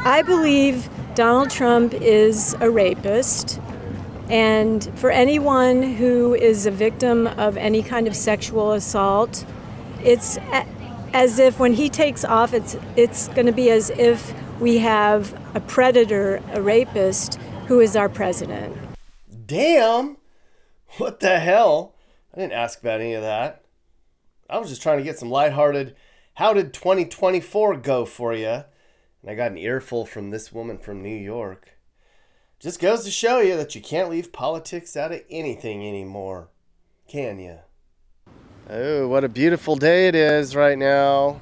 I believe Donald Trump is a rapist, and for anyone who is a victim of any kind of sexual assault, it's as if when he takes off, it's going to be as if we have a predator, a rapist, who is our president. Damn! What the hell? I didn't ask about any of that. I was just trying to get some lighthearted, how did 2024 go for you? And I got an earful from this woman from New York. Just goes to show you that you can't leave politics out of anything anymore, can you? Oh, what a beautiful day it is right now.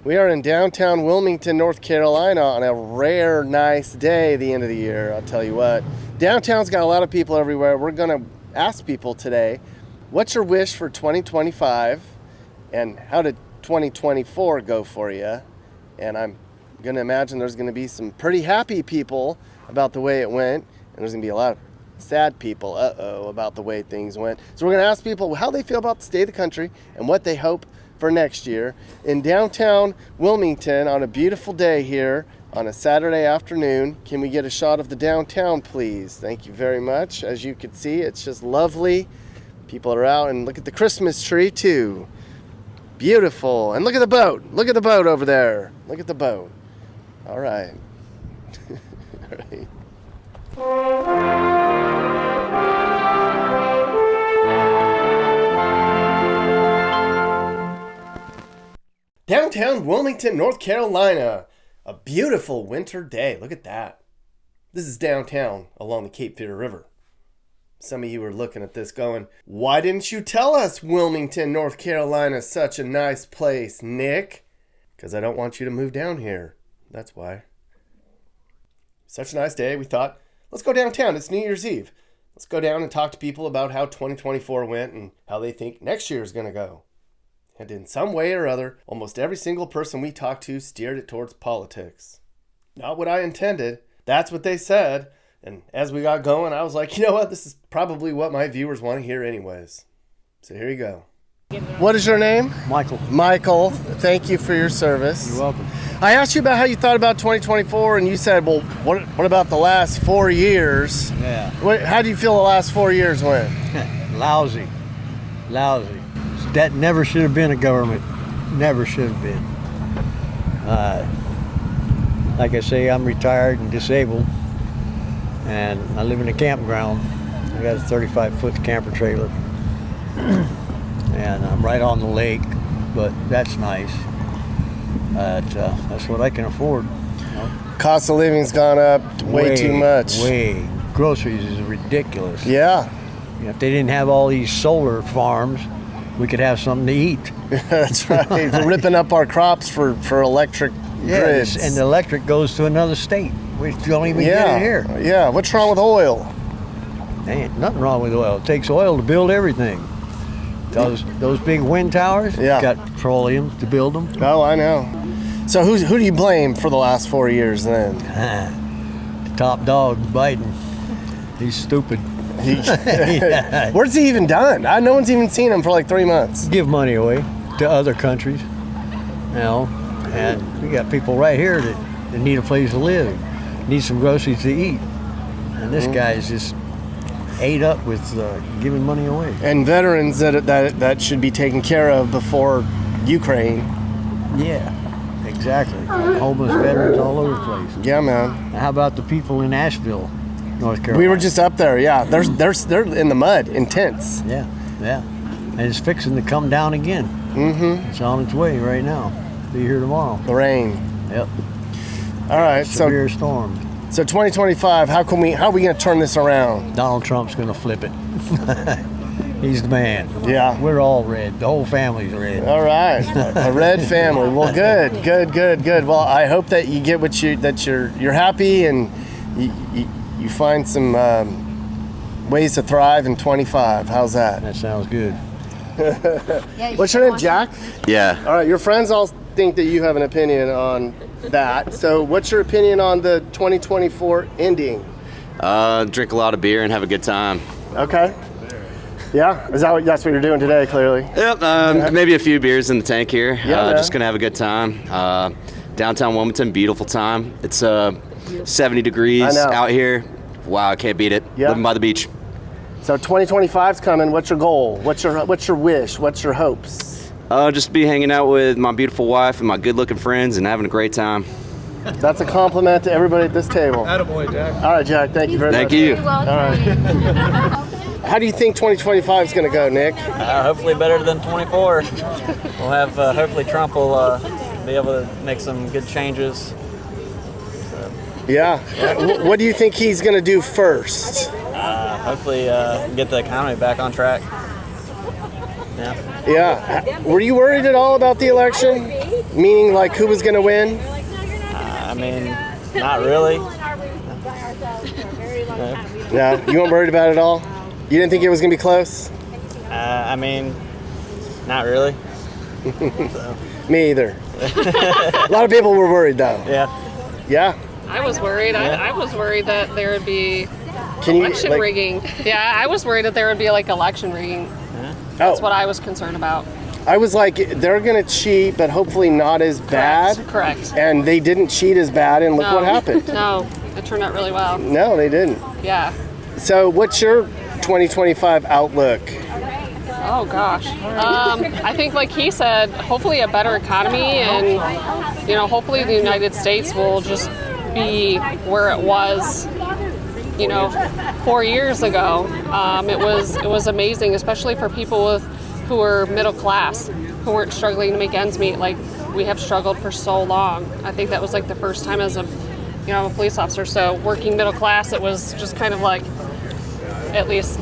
We are in downtown Wilmington, North Carolina on a rare, nice day the end of the year, I'll tell you what. Downtown's got a lot of people everywhere. We're going to ask people today, what's your wish for 2025? And how did 2024 go for you? And I'm going to imagine there's going to be some pretty happy people about the way it went. And there's going to be a lot of sad people, about the way things went. So we're going to ask people how they feel about the state of the country and what they hope for next year. In downtown Wilmington on a beautiful day here on a Saturday afternoon. Can we get a shot of the downtown, please? Thank you very much. As you can see, it's just lovely. People are out, and look at the Christmas tree too. Beautiful. And look at the boat. Look at the boat over there. Look at the boat. All right. All right. Downtown Wilmington, North Carolina. A beautiful winter day. Look at that. This is downtown along the Cape Fear River. Some of you are looking at this going, why didn't you tell us Wilmington, North Carolina is such a nice place, Nick? Because I don't want you to move down here. That's why. Such a nice day. We thought, let's go downtown. It's New Year's Eve. Let's go down and talk to people about how 2024 went and how they think next year is going to go. And in some way or other, almost every single person we talked to steered it towards politics. Not what I intended. That's what they said. And as we got going, I was like, you know what? This is probably what my viewers want to hear anyways. So here you go. What is your name? Michael. Michael, thank you for your service. You're welcome. I asked you about how you thought about 2024, and you said, well, what about the last 4 years? Yeah. How do you feel the last 4 years went? Lousy. That never should have been a government. Never should have been. Like I say, I'm retired and disabled, and I live in a campground. I got a 35-foot camper trailer, and I'm right on the lake, but that's nice. That's what I can afford. You know? Cost of living's gone up way too much. Way. Groceries is ridiculous. Yeah. You know, if they didn't have all these solar farms, we could have something to eat. That's right. We're ripping up our crops for electric grids. And the electric goes to another state. We don't even get it here. Yeah. What's wrong with oil? Ain't nothing wrong with oil. It takes oil to build everything. Those big wind towers got petroleum to build them. Oh, I know. So who do you blame for the last 4 years then? The top dog, Biden. He's stupid. Where's he even done? No one's even seen him for like 3 months. Give money away to other countries, you know, and we got people right here that need a place to live, need some groceries to eat, and this guy's just ate up with giving money away. And veterans that should be taken care of before Ukraine. Yeah, exactly. Homeless veterans all over the place. Yeah, man. How about the people in Asheville, North Carolina? We were just up there. Yeah, they're in the mud, in tents. Yeah, and it's fixing to come down again. Mm-hmm. It's on its way right now. Be here tomorrow. The rain. Yep. All right. Severe storm. So 2025, how are we going to turn this around? Donald Trump's going to flip it. He's the man. Yeah. We're all red. The whole family's red. All right. A red family. Well, good. Well, I hope that you get you're happy and you find some ways to thrive in 25. How's that? That sounds good. What's your name, Jack? Yeah. All right. Your friends all think that you have an opinion on that. So what's your opinion on the 2024 ending? Drink a lot of beer and have a good time. Okay. Yeah? That's what you're doing today, clearly? Yep. Maybe a few beers in the tank here. Yeah, just going to have a good time. Downtown Wilmington, beautiful time. It's 70 degrees I know. out here. Wow, I can't beat it. Yeah. Living by the beach. So 2025's coming. What's your goal? What's your wish? What's your hopes? Just be hanging out with my beautiful wife and my good-looking friends and having a great time. That's a compliment to everybody at this table. Attaboy, Jack. All right, Jack. Thank you very much. Thank you. All right. How do you think 2025 is going to go, Nick? Hopefully better than 24. We'll have, hopefully Trump will be able to make some good changes. Yeah. What do you think he's going to do first? Hopefully get the economy back on track. Yeah. Yeah. Were you worried at all about the election? Meaning, like, who was going to win? I mean, not really. Yeah. You weren't worried about it at all? You didn't think it was going to be close? I mean, not really. Me either. A lot of people were worried, though. Yeah. Yeah. I was worried. I was worried that there would be Can you election rigging. Yeah, I was worried that there would be like election rigging. That's what I was concerned about. I was like, they're going to cheat, but hopefully not as bad. Correct. And they didn't cheat as bad, and look No. what happened. No, it turned out really well. No, they didn't. Yeah. So what's your 2025 outlook? Oh gosh. I think, like he said, hopefully a better economy, and hopefully the United States will just be where it was, 4 years ago. It was amazing, especially for people who were middle class, who weren't struggling to make ends meet like we have struggled for so long. I think that was like the first time as a police officer. So working middle class, it was just kind of like, at least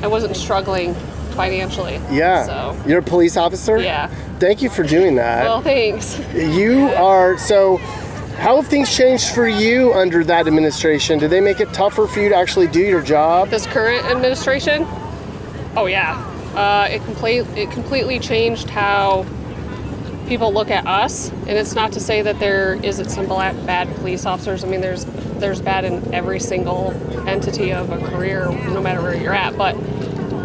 I wasn't struggling financially. Yeah. So You're a police officer? yeah. Thank you for doing that. Well, thanks. You are, so how have things changed for you under that administration? Did they make it tougher for you to actually do your job? This current administration, oh yeah, it completely changed how people look at us. And it's not to say that there isn't some bad police officers. I mean, there's bad in every single entity of a career, no matter where you're at. But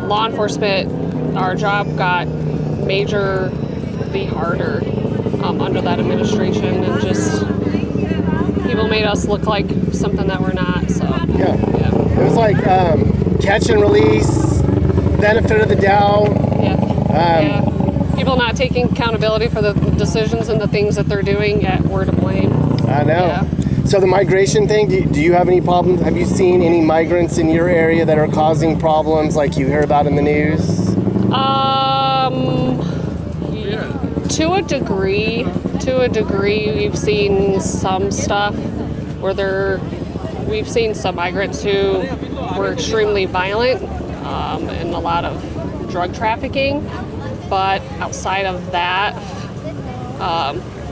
law enforcement, our job got majorly harder under that administration, and just people made us look like something that we're not. So Yeah. It was like catch and release, benefit of the doubt. yeah. People not taking accountability for the decisions and the things that they're doing, yet we're to blame. I know. Yeah. So the migration thing, do you have any problems? Have you seen any migrants in your area that are causing problems like you hear about in the news? To a degree, we've seen some stuff where we've seen some migrants who were extremely violent and a lot of drug trafficking. But outside of that,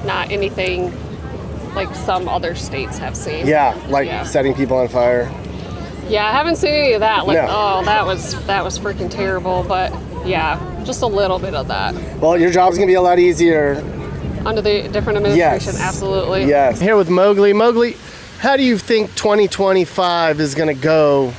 not anything like some other states have seen. Yeah, like Yeah. setting people on fire. Yeah, I haven't seen any of that. Like, No. oh, that was freaking terrible. But yeah, just a little bit of that Well, your job's gonna be a lot easier. under the different administration. Yes. Absolutely. Yes. Here with Mowgli. Mowgli, how do you think 2025 is gonna go?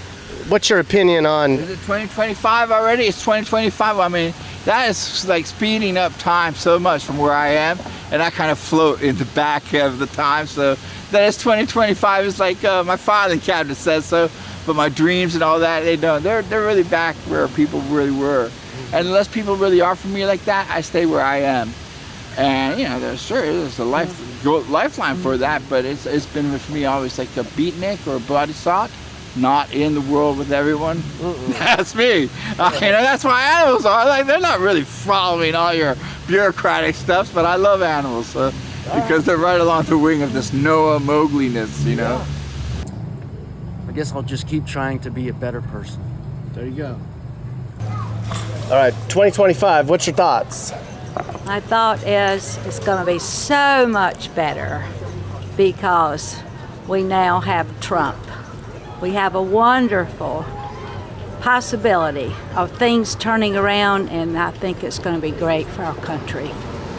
What's your opinion on? Is it 2025 already? It's 2025. I mean, that is like speeding up time so much from where I am, and I kind of float in the back of the time. So that is 2025. It's like my filing cabinet says so, but my dreams and all that, they don't. They're really back where people really were. And unless people really are for me like that, I stay where I am. And there's a lifeline for that, but it's been with me always like a beatnik or a bloody salt. Not in the world with everyone. That's me. That's why animals are. Like, they're not really following all your bureaucratic stuff, but I love animals because they're right along the wing of this Noah Mowgli-ness, I guess I'll just keep trying to be a better person. There you go. All right, 2025. What's your thoughts? My thought is it's going to be so much better because we now have Trump. We have a wonderful possibility of things turning around, and I think it's going to be great for our country.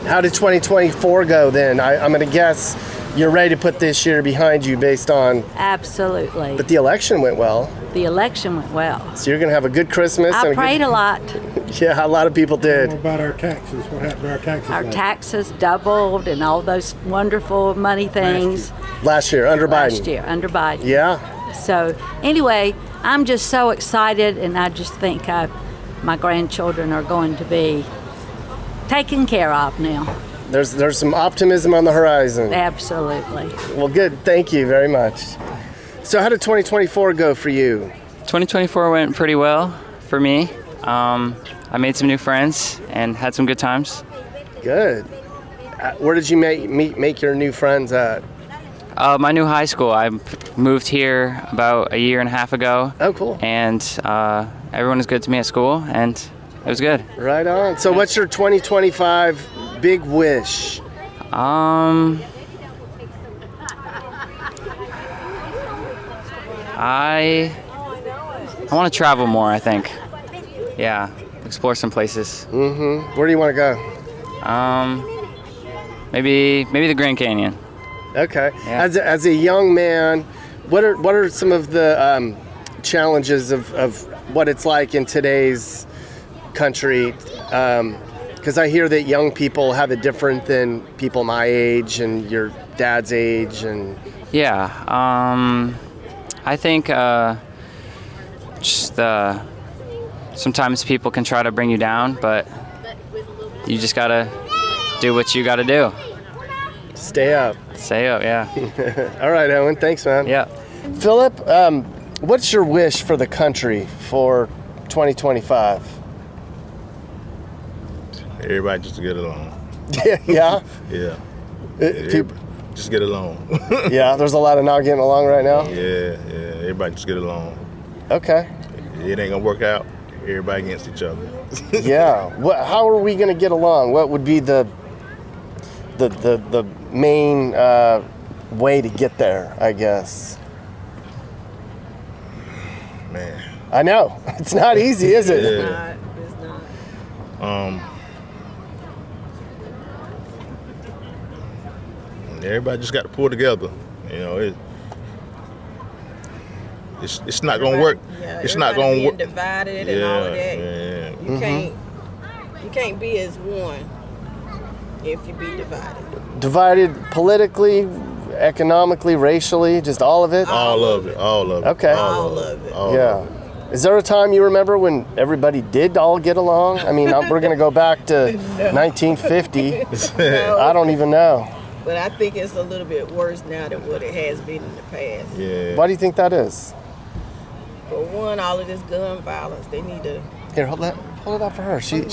How did 2024 go then? I'm going to guess you're ready to put this year behind you based on. Absolutely. But the election went well. The election went well. So you're going to have a good Christmas. I prayed a lot. Yeah, a lot of people did. What about our taxes? What happened to our taxes? Our taxes doubled and all those wonderful money things. Last year, under Biden. Last year, under Biden. Yeah. So anyway, I'm just so excited, and I just think my grandchildren are going to be taken care of now. There's some optimism on the horizon. Absolutely. Well, good. Thank you very much. So how did 2024 go for you? 2024 went pretty well for me. I made some new friends and had some good times. Good. Where did you make your new friends at? My new high school. I moved here about a year and a half ago. Oh, cool. And everyone was good to me at school, and it was good. Right on. So what's your 2025 big wish? I want to travel more, I think. Yeah, explore some places. Mm-hmm. Where do you want to go? Maybe the Grand Canyon. Okay. Yeah. As a young man, what are some of the challenges of what it's like in today's country? Because I hear that young people have it different than people my age and your dad's age and. Yeah. I think just sometimes people can try to bring you down, but you just gotta do what you gotta do. Stay up. Stay up, yeah. All right, Owen. Thanks, man. Yeah. Philip, what's your wish for the country for 2025? Everybody just to get along. Yeah? Yeah. People, just get along. Yeah, there's a lot of not getting along right now? Yeah. Everybody just get along. Okay. It ain't gonna work out. Everybody against each other. Yeah. How are we gonna get along? What would be the main way to get there, I guess? Man. I know. It's not easy, is it? Yeah. It's not. Everybody just got to pull together. You know, it's not gonna work. Yeah, it's not gonna work. Divided and all of that. Yeah. You can't be as one if you be divided. Divided politically, economically, racially, just all of it? All of it. Okay. All of it. Yeah. Is there a time you remember when everybody did all get along? I mean, we're going to go back to 1950. No. I don't even know. But I think it's a little bit worse now than what it has been in the past. Yeah. Why do you think that is? For one, all of this gun violence, they need to... Here, hold it out for her. She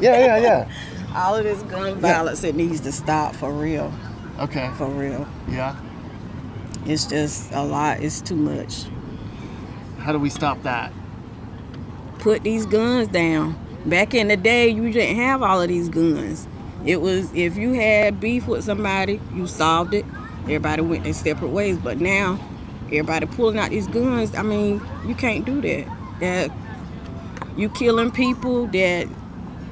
Yeah. All of this gun violence, it needs to stop for real. Okay. For real. Yeah. It's just a lot. It's too much. How do we stop that? Put these guns down. Back in the day, you didn't have all of these guns. It was, if you had beef with somebody, you solved it. Everybody went their separate ways. But now, everybody pulling out these guns. I mean, you can't do that. You killing people that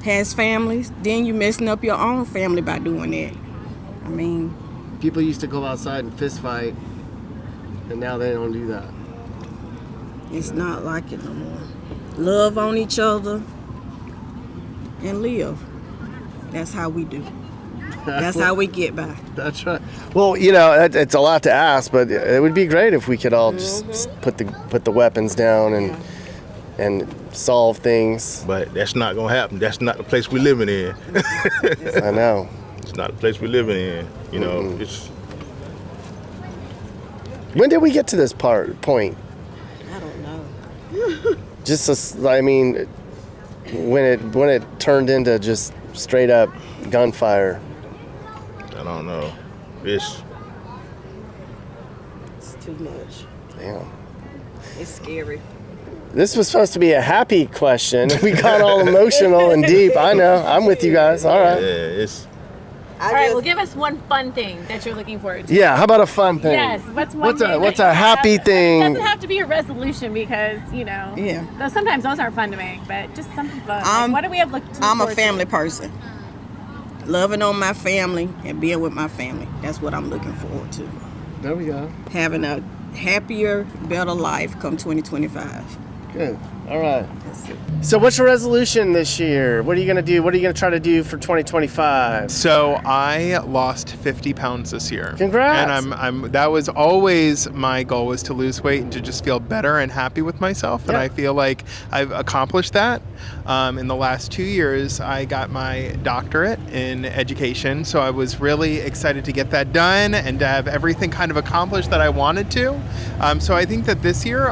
has families, then you messing up your own family by doing that. I mean, people used to go outside and fist fight, and now they don't do that. It's not like it no more. Love on each other and live. That's how we do. That's how we get by. That's right. Well, you know, it's a lot to ask, but it would be great if we could all just put the weapons down and solve things. But that's not gonna happen. That's not the place we're living in. I know. It's not the place we're living in. You know, it's. When did we get to this point? I don't know. I mean, when it turned into just straight up gunfire. I don't know. It's too much. Damn. It's scary. This was supposed to be a happy question. We got all emotional and deep. I know. I'm with you guys. All right. Yeah, it's. All right, well, give us one fun thing that you're looking forward to. Yeah, how about a fun thing? Yes, what's a happy thing? It doesn't have to be a resolution because, you know, though sometimes those aren't fun to make, but just something fun. Like, what do we have looked I'm a family person. loving on my family and being with my family. That's what I'm looking forward to. There we go. Having a happier, better life come 2025. Good. All right. So what's your resolution this year? What are you going to do? What are you going to try to do for 2025? So I lost 50 pounds this year. Congrats. And that was always my goal, was to lose weight and to just feel better and happy with myself. And I feel like I've accomplished that. In the last 2 years, I got my doctorate in education. So I was really excited to get that done and to have everything kind of accomplished that I wanted to. So I think that this year,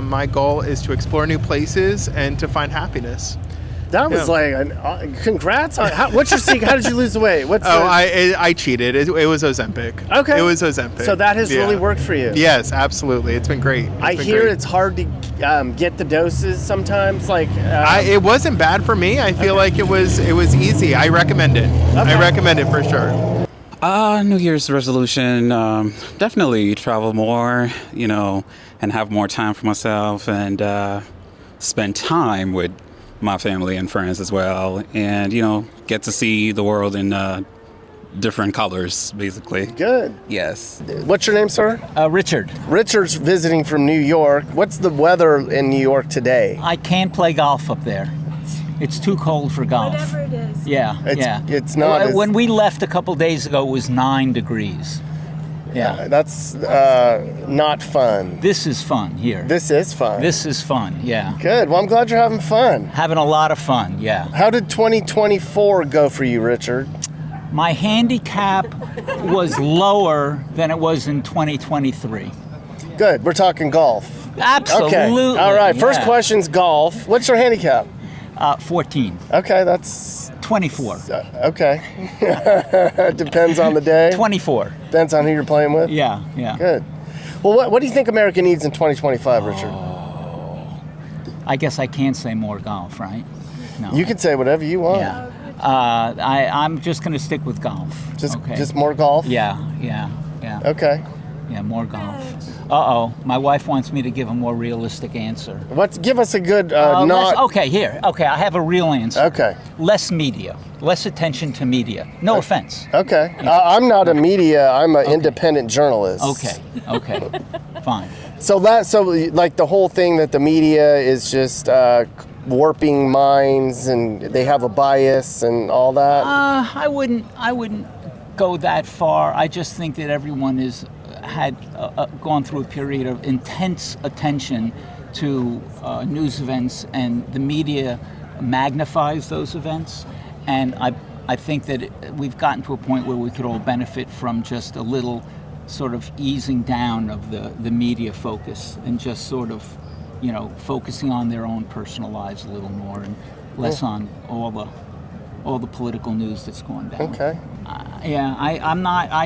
my goal is to explore new places and to find happiness. That was congrats on what's your secret? How did you lose the weight? I cheated. It was Ozempic. Okay. It was Ozempic. So that has really worked for you. Yes, absolutely. It's been great. I hear it's hard to get the doses sometimes. It wasn't bad for me. I feel like it was easy. I recommend it. Okay. I recommend it for sure. New Year's resolution, definitely travel more, and have more time for myself and spend time with my family and friends as well, and, get to see the world in different colors, basically. Good. Yes. What's your name, sir? Richard. Richard's visiting from New York. What's the weather in New York today? I can't play golf up there. It's too cold for golf. Whatever it is. Yeah, It's not. When we left a couple days ago, it was 9 degrees. Yeah. That's not fun. This is fun here. This is fun. This is fun, yeah. Good. Well, I'm glad you're having fun. Having a lot of fun, yeah. How did 2024 go for you, Richard? My handicap was lower than it was in 2023. Good. We're talking golf. Absolutely. Okay. All right. First yeah. question's golf. What's your handicap? 14. Okay, that's 24. Okay. Depends on the day. 24. Depends on who you're playing with. Yeah. Good. Well, what do you think America needs in 2025, Richard? I guess I can't say more golf, right? No. You can say whatever you want. Yeah. I'm just going to stick with golf. Just more golf? Yeah. Okay. Yeah, more golf. My wife wants me to give a more realistic answer. Give us a good I have a real answer. Okay. Less media. Less attention to media. No offense. Okay. I'm not a media. I'm an independent journalist. Okay. Fine. So the whole thing that the media is just warping minds and they have a bias and all that. I wouldn't go that far. I just think that everyone had gone through a period of intense attention to news events, and the media magnifies those events. And I think that we've gotten to a point where we could all benefit from just a little sort of easing down of the media focus and just sort of, focusing on their own personal lives a little more and less on all the political news that's going down. Okay. I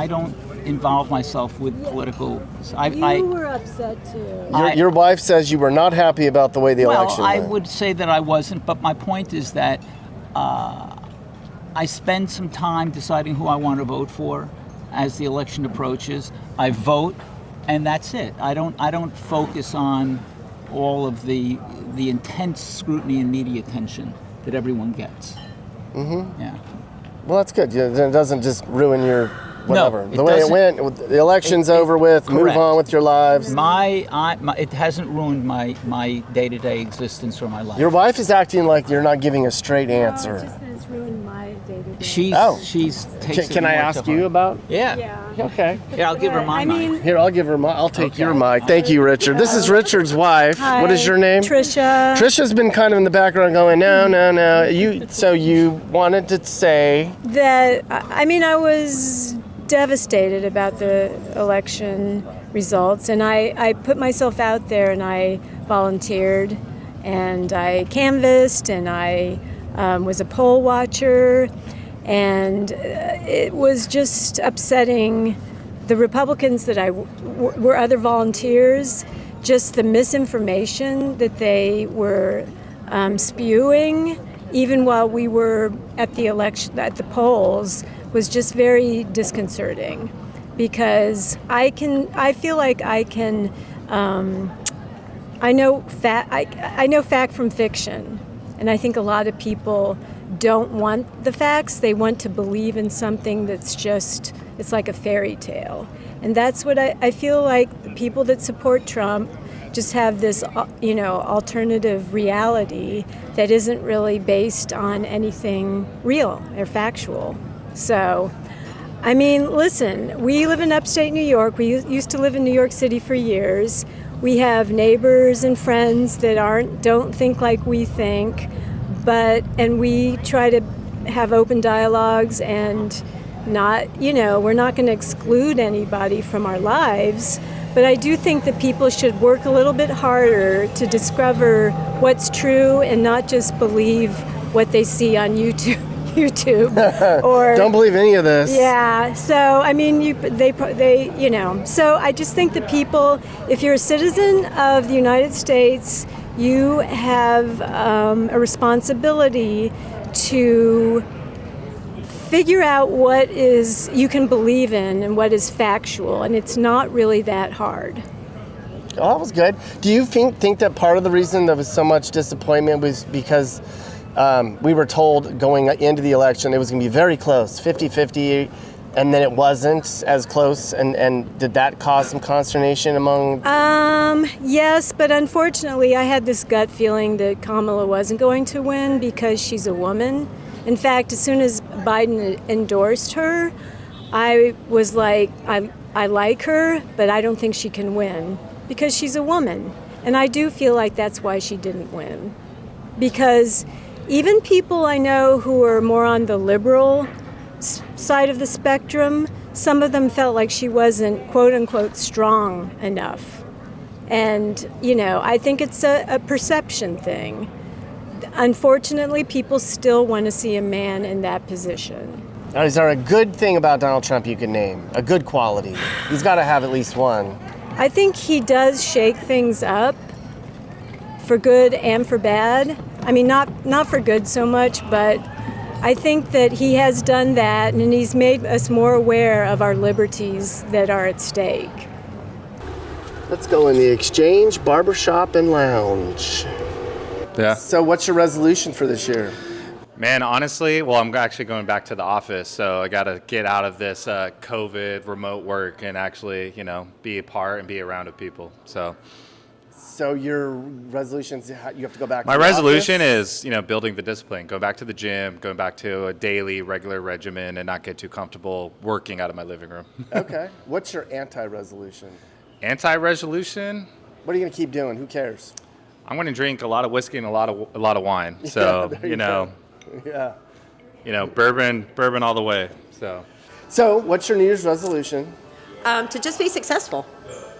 don't involve myself with political. You were upset too. Your wife says you were not happy about the way the election went. I would say that I wasn't, but my point is that I spend some time deciding who I want to vote for as the election approaches. I vote, and that's it. I don't focus on all of the intense scrutiny and media attention that everyone gets. Mm-hmm. Yeah. Well, that's good. It doesn't just ruin your whatever. No, the way it went, the election's over with. Correct. Move on with your lives. It hasn't ruined my day-to-day existence or my life. Your wife is acting like you're not giving a straight answer. It's ruined my day-to-day. She's takes Can I ask you about? Yeah. Okay. Here, I'll give her my mic. Here, I'll give her my. I'll take your mic. Thank you, Richard. This is Richard's wife. Hi. What is your name? Trisha. Trisha's been kind of in the background going, no. So you wanted to say that? I was devastated about the election results, and I put myself out there and I volunteered and I canvassed and I was a poll watcher, and it was just upsetting. The Republicans that were other volunteers, just the misinformation that they were spewing, even while we were at the polls, was just very disconcerting, because I feel like I can. I know fact from fiction, and I think a lot of people don't want the facts. They want to believe in something that's just, it's like a fairy tale. And that's what I feel like the people that support Trump just have this, alternative reality that isn't really based on anything real or factual. So, I mean, listen, we live in upstate New York. We used to live in New York City for years. We have neighbors and friends that don't think like we think, and we try to have open dialogues and not, we're not going to exclude anybody from our lives. But I do think that people should work a little bit harder to discover what's true and not just believe what they see on YouTube. Or don't believe any of this. Yeah. So I mean, So I just think that people, if you're a citizen of the United States, you have a responsibility to figure out what is you can believe in and what is factual, and it's not really that hard. Oh, that was good. Do you think that part of the reason there was so much disappointment was because we were told going into the election it was going to be very close, 50-50, and then it wasn't as close, and did that cause some consternation among... Yes, but unfortunately I had this gut feeling that Kamala wasn't going to win because she's a woman. In fact, as soon as Biden endorsed her, I was like, I like her, but I don't think she can win because she's a woman. And I do feel like that's why she didn't win. Because even people I know who are more on the liberal side of the spectrum, some of them felt like she wasn't, quote unquote, strong enough. And, I think it's a perception thing. Unfortunately, people still want to see a man in that position. Now, is there a good thing about Donald Trump you can name? A good quality? He's got to have at least one. I think he does shake things up for good and for bad. I mean, not for good so much, but I think that he has done that, and he's made us more aware of our liberties that are at stake. Let's go in the Exchange Barbershop and Lounge. Yeah. So what's your resolution for this year? Man, honestly, well, I'm actually going back to the office, so I got to get out of this COVID remote work and actually, be a part and be around with people. So your resolutions, you have to go back my to the resolution office? is, building the discipline, going back to the gym, going back to a daily, regular regimen, and not get too comfortable working out of my living room. Okay. What's your anti-resolution? Anti-resolution? What are you going to keep doing? Who cares? I'm going to drink a lot of whiskey and a lot of wine. So, Yeah. bourbon all the way. So what's your New Year's resolution? To just be successful.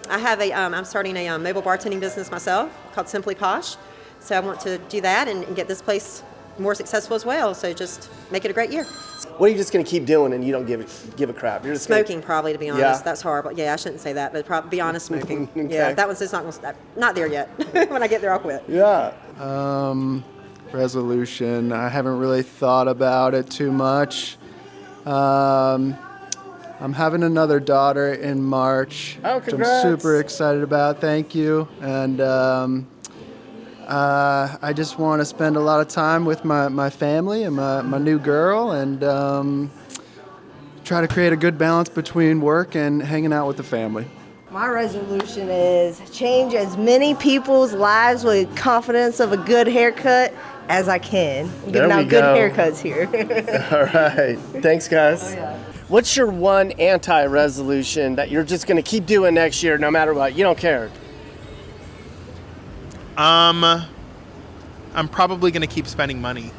I have I'm starting a mobile bartending business myself called Simply Posh. So I want to do that and get this place more successful as well. So just make it a great year. What are you just going to keep doing and you don't give a crap? You're just smoking, probably, to be honest. Yeah. That's horrible. Yeah, I shouldn't say that, but be honest, smoking. Okay. Yeah, that one's just not there yet. When I get there, I'll quit. Yeah. Resolution. I haven't really thought about it too much. I'm having another daughter in March, which I'm super excited about. Thank you. And I just want to spend a lot of time with my family and my new girl, and try to create a good balance between work and hanging out with the family. My resolution is change as many people's lives with confidence of a good haircut as I can. I'm giving out good haircuts here. All right. Thanks, guys. Oh, yeah. What's your one anti-resolution that you're just going to keep doing next year no matter what? You don't care. I'm probably going to keep spending money.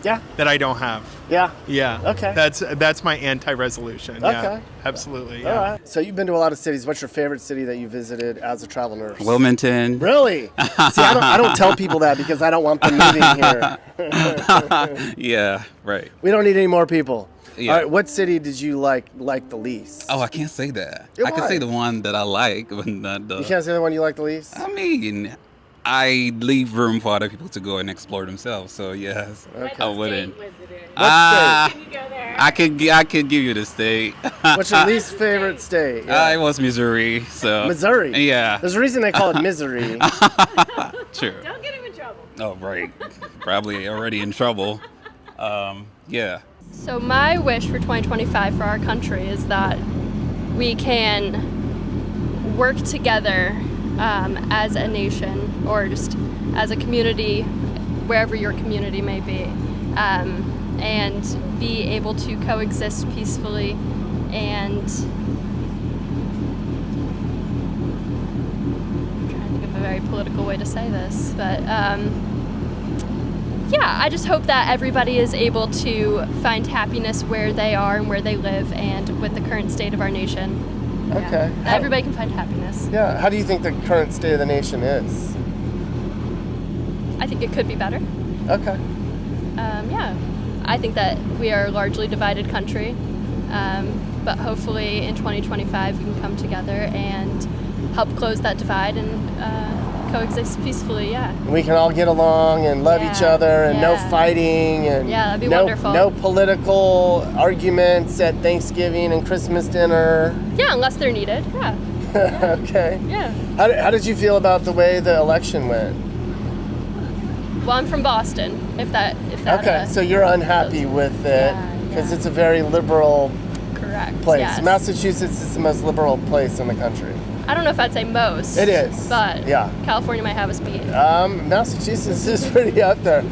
Yeah. That I don't have. Yeah. Yeah. Okay. That's my anti-resolution. Okay. Yeah. Absolutely. Yeah. All right. So you've been to a lot of cities. What's your favorite city that you visited as a travel nurse? Wilmington. Really? See, I don't tell people that because I don't want them moving here. Yeah. Right. We don't need any more people. Yeah. All right. What city did you like the least? Oh, I can't say that. Yeah, I can why? say the one that I like, but not the. You can't say the one you like the least? I mean, I leave room for other people to go and explore themselves. So yes, Okay. I wouldn't. What state? Can you go there? I could give you the state. What's your least favorite state? It was Missouri. So Missouri? Yeah. There's a reason they call it misery. True. Don't get him in trouble. Oh right. Probably already in trouble. Yeah. So my wish for 2025 for our country is that we can work together as a nation or just as a community, wherever your community may be, and be able to coexist peacefully and I'm trying to think of a very political way to say this, but yeah, I just hope that everybody is able to find happiness where they are and where they live and with the current state of our nation. Okay. That everybody can find happiness. Yeah. How do you think the current state of the nation is? I think it could be better. Okay. Yeah. I think that we are a largely divided country, but hopefully in 2025 we can come together and help close that divide and coexist peacefully, yeah. We can all get along and love each other and no fighting and that'd be wonderful. No political arguments at Thanksgiving and Christmas dinner. Yeah, unless they're needed, yeah. Okay. Yeah. How did you feel about the way the election went? Well, I'm from Boston, if that Okay, so you're unhappy with it because it's a very liberal place. yes. Massachusetts is the most liberal place in the country. I don't know if I'd say most. It is. But yeah. California might have us beat. Massachusetts is pretty up there.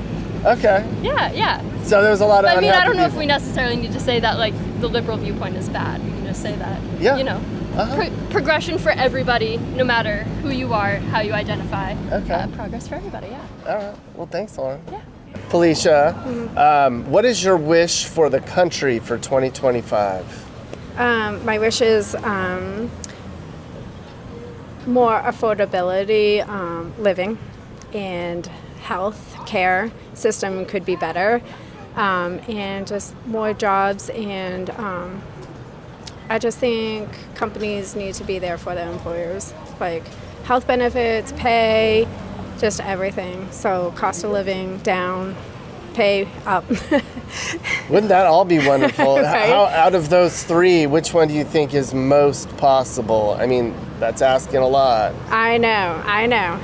Okay. Yeah. So there was a lot of I mean, I don't know people. if we necessarily need to say that, like, the liberal viewpoint is bad. We can just say that, Yeah. you know, progression for everybody, no matter who you are, how you identify. Okay. Progress for everybody, yeah. All right. Well, thanks, Lauren. Yeah. Felicia, what is your wish for the country for 2025? My wish is more affordability living, and health care system could be better, and just more jobs, and I just think companies need to be there for their employers, like health benefits, pay, just everything. So cost of living down, pay up. Wouldn't that all be wonderful? Right? How, out of those three, which one do you think is most possible? I mean, that's asking a lot. I know.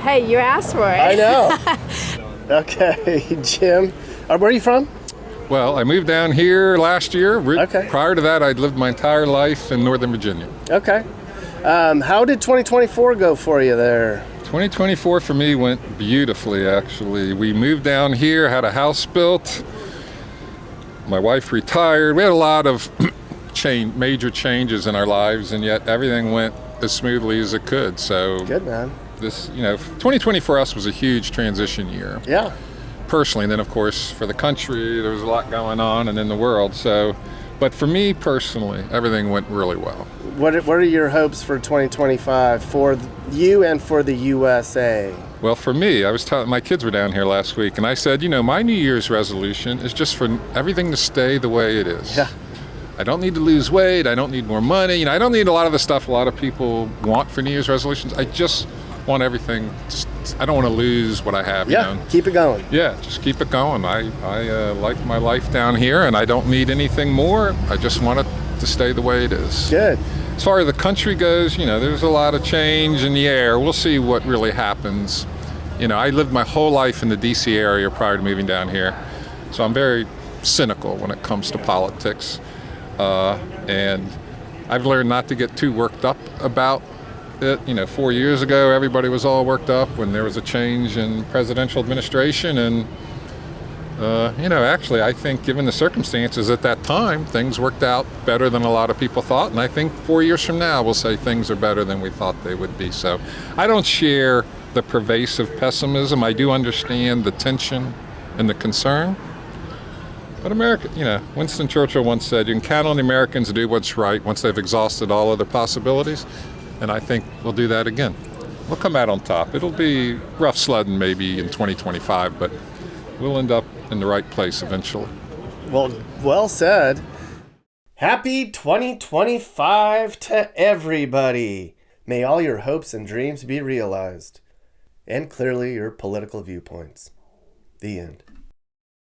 Hey, you asked for it. I know. Okay, Jim, where are you from? Well, I moved down here last year. Okay. Prior to that, I'd lived my entire life in Northern Virginia. Okay. How did 2024 go for you there? 2024 for me went beautifully, actually. We moved down here, had a house built. My wife retired. We had a lot of major changes in our lives, and yet everything went as smoothly as it could. So good, man. This, 2020 for us was a huge transition year. Yeah. Personally, and then of course for the country, there was a lot going on, and in the world. So, but for me personally, everything went really well. What are your hopes for 2025 for you and for the USA? Well, for me, I was telling my kids were down here last week, and I said, my New Year's resolution is just for everything to stay the way it is. Yeah. I don't need to lose weight. I don't need more money. I don't need a lot of the stuff a lot of people want for New Year's resolutions. I just want everything. I don't want to lose what I have. Keep it going. Yeah, just keep it going. I like my life down here, and I don't need anything more. I just want it to stay the way it is. Good. As far as the country goes, there's a lot of change in the air. We'll see what really happens. I lived my whole life in the D.C. area prior to moving down here, so I'm very cynical when it comes to politics. And I've learned not to get too worked up about it. 4 years ago, everybody was all worked up when there was a change in presidential administration, and actually, I think given the circumstances at that time, things worked out better than a lot of people thought. And I think 4 years from now, we'll say things are better than we thought they would be. So I don't share the pervasive pessimism. I do understand the tension and the concern. But America, Winston Churchill once said, you can count on the Americans to do what's right once they've exhausted all other possibilities. And I think we'll do that again. We'll come out on top. It'll be rough sledding maybe in 2025, but we'll end up in the right place eventually. Well said. Happy 2025 to everybody. May all your hopes and dreams be realized. And clearly your political viewpoints. The end.